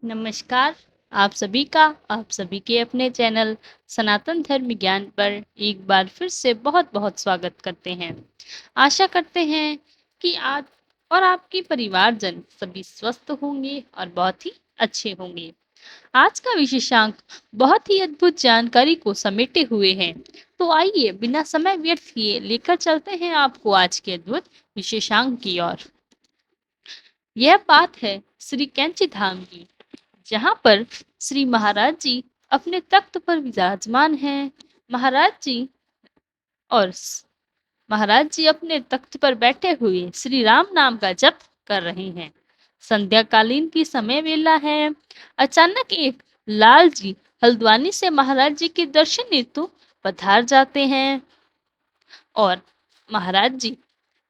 नमस्कार। आप सभी के अपने चैनल सनातन धर्म ज्ञान पर एक बार फिर से बहुत बहुत स्वागत करते हैं। आशा करते हैं कि आप और आपके परिवारजन सभी स्वस्थ होंगे और बहुत ही अच्छे होंगे। आज का विशेषांक बहुत ही अद्भुत जानकारी को समेटे हुए है। तो आइए बिना समय व्यर्थ किए लेकर चलते हैं आपको आज के अद्भुत विशेषांक की ओर। यह बात है श्री कैंची धाम की, जहाँ पर श्री महाराज जी अपने तख्त पर विराजमान हैं। महाराज जी और महाराज जी अपने तख्त पर बैठे हुए श्री राम नाम का जप कर रहे हैं। संध्या कालीन की समय वेला है। अचानक एक लाल जी हल्द्वानी से महाराज जी के दर्शन हेतु पधार जाते हैं और महाराज जी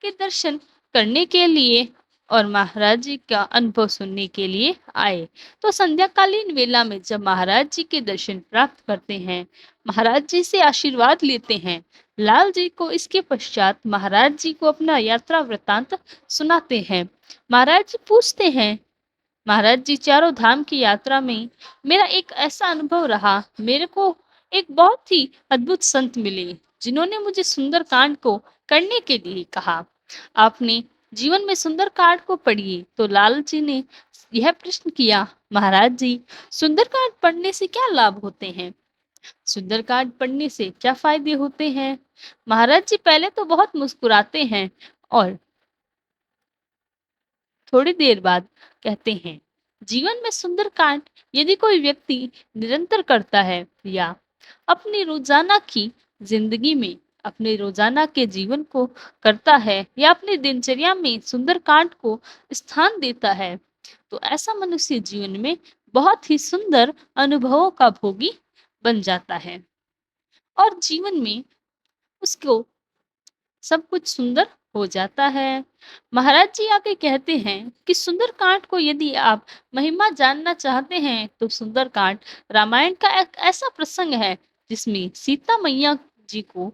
के दर्शन करने के लिए और महाराज जी का अनुभव सुनने के लिए आए। तो संध्याकालीन वेला में जब महाराज जी के दर्शन प्राप्त करते हैं, महाराज जी से आशीर्वाद लेते हैं। लाल जी को इसके पश्चात महाराज जी को अपना यात्रा वृतांत सुनाते हैं। महाराज जी पूछते हैं, महाराज जी चारों धाम की यात्रा में मेरा एक ऐसा अनुभव रहा, मेरे को एक बहुत ही अद्भुत संत मिले जिन्होंने मुझे सुंदर कांड को करने के लिए कहा। आपने जीवन में सुंदर कांड को पढ़िए। तो लाल जी ने यह प्रश्न किया, महाराज जी सुंदर कांड पढ़ने से क्या लाभ होते हैं? सुंदर कांड पढ़ने से क्या फायदे होते हैं? महाराज जी पहले तो बहुत मुस्कुराते हैं और थोड़ी देर बाद कहते हैं, जीवन में सुंदर कांड यदि कोई व्यक्ति निरंतर करता है या अपनी रोजाना की जिंदगी में अपने रोजाना के जीवन को करता है या अपनी दिनचर्या में सुंदर कांड को स्थान देता है, तो ऐसा मनुष्य जीवन में बहुत ही सुंदर अनुभवों का भोगी बन जाता है और जीवन में उसको सब कुछ सुंदर हो जाता है। महाराज जी आगे कहते हैं कि सुंदर कांड को यदि आप महिमा जानना चाहते हैं तो सुंदर कांड रामायण का एक ऐसा प्रसंग है जिसमें सीता मैया जी को,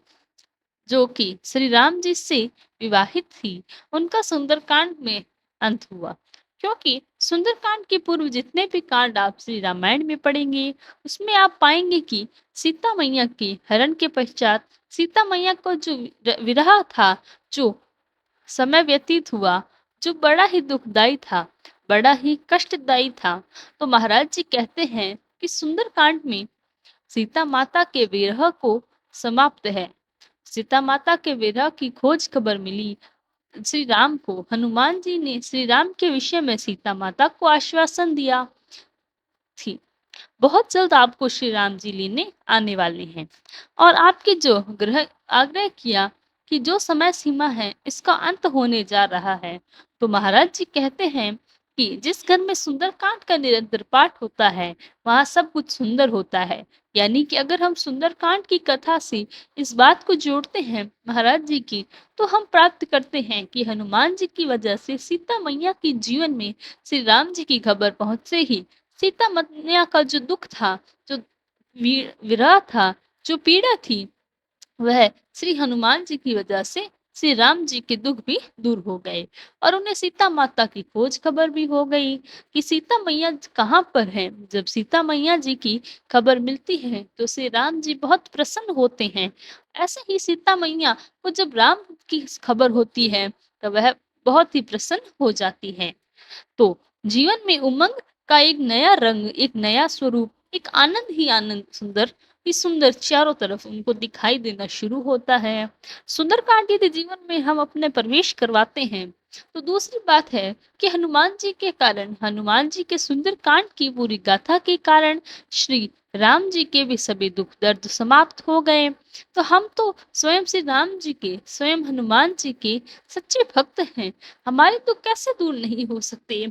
जो कि श्री राम जी से विवाहित थी, उनका सुंदरकांड में अंत हुआ। क्योंकि सुंदरकांड के पूर्व जितने भी कांड आप श्री रामायण में पढ़ेंगे, उसमें आप पाएंगे कि सीता मैया के हरण के पश्चात सीता मैया को जो विरह था, जो समय व्यतीत हुआ, जो बड़ा ही दुखदाई था, बड़ा ही कष्टदायी था। तो महाराज जी कहते हैं कि सुंदरकांड में सीता माता के विरह को समाप्त है। सीता माता के विरह की खोज खबर मिली श्री राम को। हनुमान जी ने श्री राम के विषय में सीता माता को आश्वासन दिया थी, बहुत जल्द आपको श्री राम जी लेने आने वाले हैं। और आपके जो ग्रह आग्रह किया कि जो समय सीमा है इसका अंत होने जा रहा है। तो महाराज जी कहते हैं कि जिस घर में सुंदरकांड का निरंतर पाठ होता है वहां सब कुछ सुंदर होता है। यानी कि अगर हम सुंदरकांड की कथा से इस बात को जोड़ते हैं महाराज जी की, तो हम प्राप्त करते हैं कि हनुमान जी की वजह से सीता मैया के जीवन में श्री राम जी की खबर पहुंचते ही सीता मैया का जो दुख था, जो विरह था, जो पीड़ा थी, वह श्री हनुमान जी की वजह से श्री राम जी के दुख भी दूर हो गए और उन्हें सीता माता की खोज खबर भी हो गई कि सीता मैया कहाँ पर है। जब सीता मैया जी की खबर मिलती है तो श्री राम जी बहुत प्रसन्न होते हैं। ऐसे ही सीता मैया को जब राम की खबर होती है तो वह बहुत ही प्रसन्न हो जाती है। तो जीवन में उमंग का एक नया रंग, एक नया स्वरूप, एक आनंद ही आनंद, सुंदर ही सुंदर चारों तरफ उनको दिखाई देना शुरू होता है। सुंदरकांड यदि जीवन में हम अपने प्रवेश करवाते हैं तो दूसरी बात है कि हनुमान जी के कारण, हनुमान जी के सुंदरकांड की पूरी गाथा के कारण श्री राम जी के भी सभी दुख दर्द समाप्त हो गए। तो हम तो स्वयं श्री राम जी के, स्वयं हनुमान जी के सच्चे भक्त हैं, हमारे तो कैसे दूर नहीं हो सकते।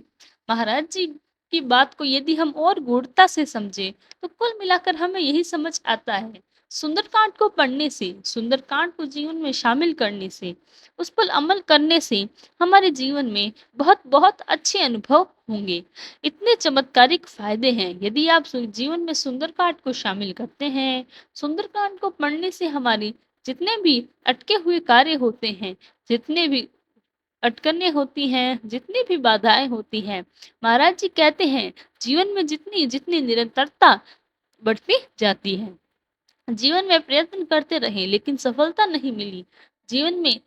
महाराज जी की बात को यदि हम और गूढ़ता से समझे तो कुल मिलाकर हमें यही समझ आता है, सुंदरकांड को पढ़ने से, सुंदरकांड को जीवन में शामिल करने से, उस पर अमल करने से हमारे जीवन में बहुत बहुत अच्छे अनुभव होंगे। इतने चमत्कारिक फायदे हैं यदि आप जीवन में सुंदरकांड को शामिल करते हैं। सुंदरकांड को पढ़ने से हमारी जितने भी अटके हुए कार्य होते हैं, जितने भी अटकनें होती हैं, जितनी भी बाधाएँ होती हैं, महाराज जी कहते हैं, जीवन में जितनी जितनी निरंतरता बढ़ती जाती है, जीवन में प्रयत्न करते रहे लेकिन सफलता नहीं मिली, जीवन में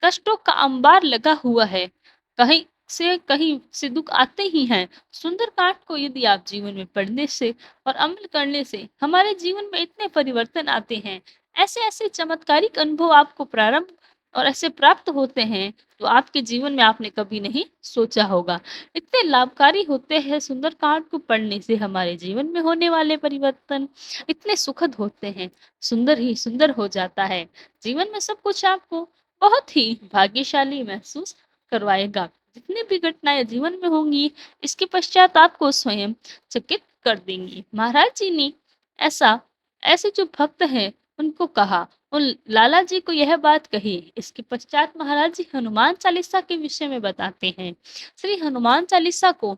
कष्टों का अंबार लगा हुआ है, कहीं से दुःख आते ही हैं। सुंदरकांड को यदि आप जीवन में पढ़ने से और अमल करने से हमारे जीवन में इतने परिवर्तन आते हैं, ऐसे-ऐसे चमत्कारिक अनुभव आपको प्रारंभ और ऐसे प्राप्त होते हैं, तो आपके जीवन में आपने कभी नहीं सोचा होगा। इतने लाभकारी होते हैं सुंदरकांड को पढ़ने से हमारे जीवन में होने वाले परिवर्तन, इतने सुखद होते हैं, सुंदर ही सुंदर हो जाता है। जीवन में सब कुछ आपको बहुत ही भाग्यशाली महसूस करवाएगा। जितनी भी घटनाएँ जीवन में होंगी, इसके पश्चात आपको स्वयं चकित कर देंगी। महाराज जी ने ऐसा ऐसे जो भक्त हैं, उनको कहा, उन लाला जी को यह बात कही। इसके पश्चात महाराज जी हनुमान चालीसा के विषय में बताते हैं। श्री हनुमान चालीसा को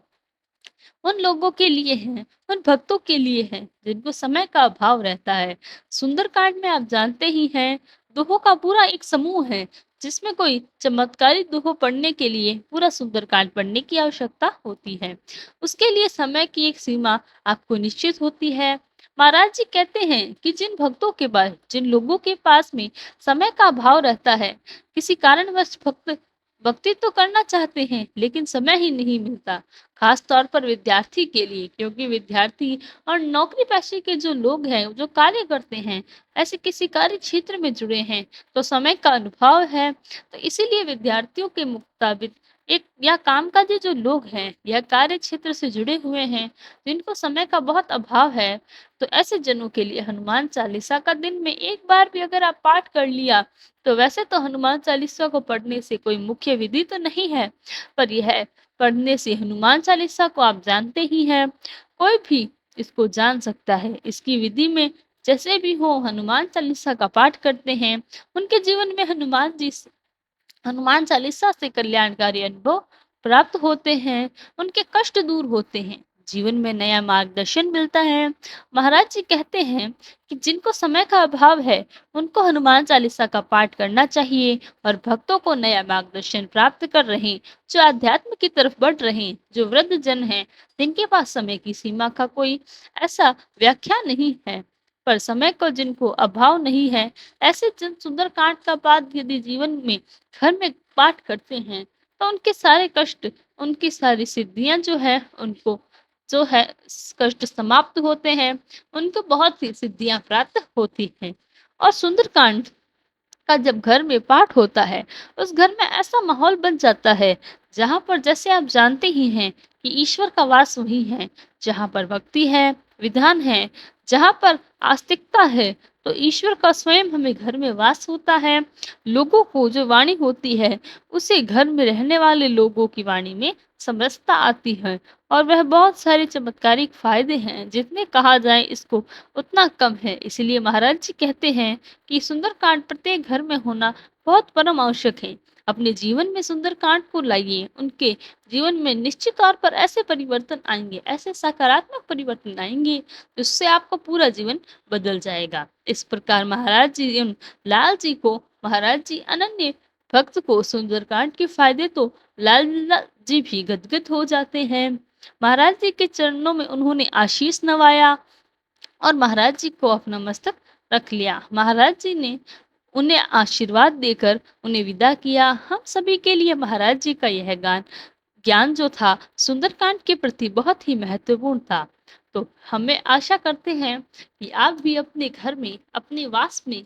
उन लोगों के लिए है, उन भक्तों के लिए है, जिनको समय का अभाव रहता है। सुंदरकांड में आप जानते ही हैं, दोहों का पूरा एक समूह है, जिसमें कोई चमत्कारी दोहो पढ़ने के लिए पूरा सुंदरकांड पढ़ने की आवश्यकता होती है। उसके लिए समय की एक सीमा आपको निश्चित होती है। महाराज जी कहते हैं कि जिन लोगों के पास में समय का अभाव रहता है, किसी कारणवश भक्ति तो करना चाहते हैं, लेकिन समय ही नहीं मिलता। खास तौर पर विद्यार्थी के लिए, क्योंकि विद्यार्थी और नौकरी पेशे के जो लोग हैं, जो कार्य करते हैं, ऐसे किसी कार्य क्षेत्र में जुड़े हैं, तो समय का अभाव है। तो इसीलिए विद्यार्थियों के मुताबिक एक या कामकाजी जो लोग हैं या कार्य क्षेत्र से जुड़े हुए हैं, जिनको समय का बहुत अभाव है, तो ऐसे जनों के लिए हनुमान चालीसा का दिन में एक बार भी अगर आप पाठ कर लिया, तो वैसे तो हनुमान चालीसा को पढ़ने से कोई मुख्य विधि तो नहीं है, पर यह पढ़ने से हनुमान चालीसा को आप जानते ही हैं, कोई भी इसको जान सकता है। इसकी विधि में जैसे भी हो हनुमान चालीसा का पाठ करते हैं, उनके जीवन में हनुमान चालीसा से कल्याणकारी अनुभव प्राप्त होते हैं, उनके कष्ट दूर होते हैं, जीवन में नया मार्गदर्शन मिलता है। महाराज जी कहते हैं कि जिनको समय का अभाव है, उनको हनुमान चालीसा का पाठ करना चाहिए और भक्तों को नया मार्गदर्शन प्राप्त कर रहे हैं, जो अध्यात्म की तरफ बढ़ रहे हैं, जो वृद्ध जन हैं, जिनके पास समय की सीमा का कोई ऐसा व्याख्या नहीं है, पर समय को जिनको अभाव नहीं है, ऐसे जन सुंदरकांड का पाठ यदि जीवन में घर में पाठ करते हैं, तो उनके सारे कष्ट, उनकी सारी सिद्धियाँ जो है, उनको जो है कष्ट समाप्त होते हैं, उनको बहुत सी सिद्धियाँ प्राप्त होती हैं। और सुंदरकांड का जब घर में पाठ होता है, उस घर में ऐसा माहौल बन जाता है, जहाँ पर जैसे आप जानते ही हैं कि ईश्वर का वास वहीं है, जहाँ पर भक्ति है, विधान है, जहाँ पर आस्तिकता है, तो ईश्वर का स्वयं हमें घर में वास होता है। लोगों को जो वाणी होती है, उसे घर में रहने वाले लोगों की वाणी में समरसता आती है और वह बहुत सारे चमत्कारिक फायदे हैं, जितने कहा जाए इसको उतना कम है। इसलिए महाराज जी कहते हैं कि सुंदरकांड प्रत्येक घर में होना बहुत परम आवश्यक है। अपने जीवन में सुंदरकांड को लाइए, उनके जीवन में निश्चित तौर पर ऐसे परिवर्तन आएँगे, ऐसे सकारात्मक परिवर्तन आएँगे, जिससे आपका पूरा जीवन बदल जाएगा। इस प्रकार महाराज जी उन लाल जी को महाराज जी अनन्य भक्त को सुंदरकांड के फायदे तो लाल जी भी गदगद हो जाते हैं। महाराज जी के चरणों में उन्होंने आशीष नवाया और महाराज जी को अपना मस्तक रख लिया। महाराज जी ने उन्हें आशीर्वाद देकर उन्हें विदा किया। हम सभी के लिए महाराज जी का यह ज्ञान जो था सुंदरकांड के प्रति बहुत ही महत्वपूर्ण था। तो हमें आशा करते हैं कि आप भी अपने घर में, अपने वास में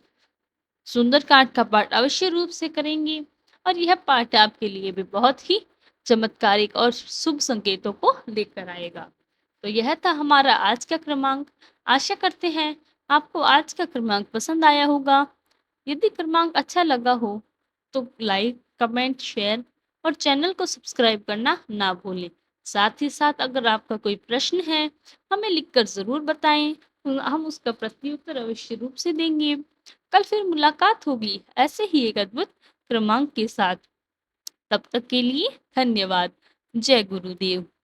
सुंदरकांड का पाठ अवश्य रूप से करेंगे और यह पाठ आपके लिए भी बहुत ही चमत्कारिक और शुभ संकेतों को लेकर आएगा। तो यह था हमारा आज का क्रमांक। आशा करते हैं आपको आज का क्रमांक पसंद आया होगा। यदि क्रमांक अच्छा लगा हो तो लाइक, कमेंट, शेयर और चैनल को सब्सक्राइब करना ना भूलें। साथ ही साथ अगर आपका कोई प्रश्न है, हमें लिखकर ज़रूर बताएं। हम उसका प्रत्युत्तर अवश्य रूप से देंगे। कल फिर मुलाकात होगी ऐसे ही एक अद्भुत क्रमांक के साथ। तब तक के लिए धन्यवाद। जय गुरुदेव।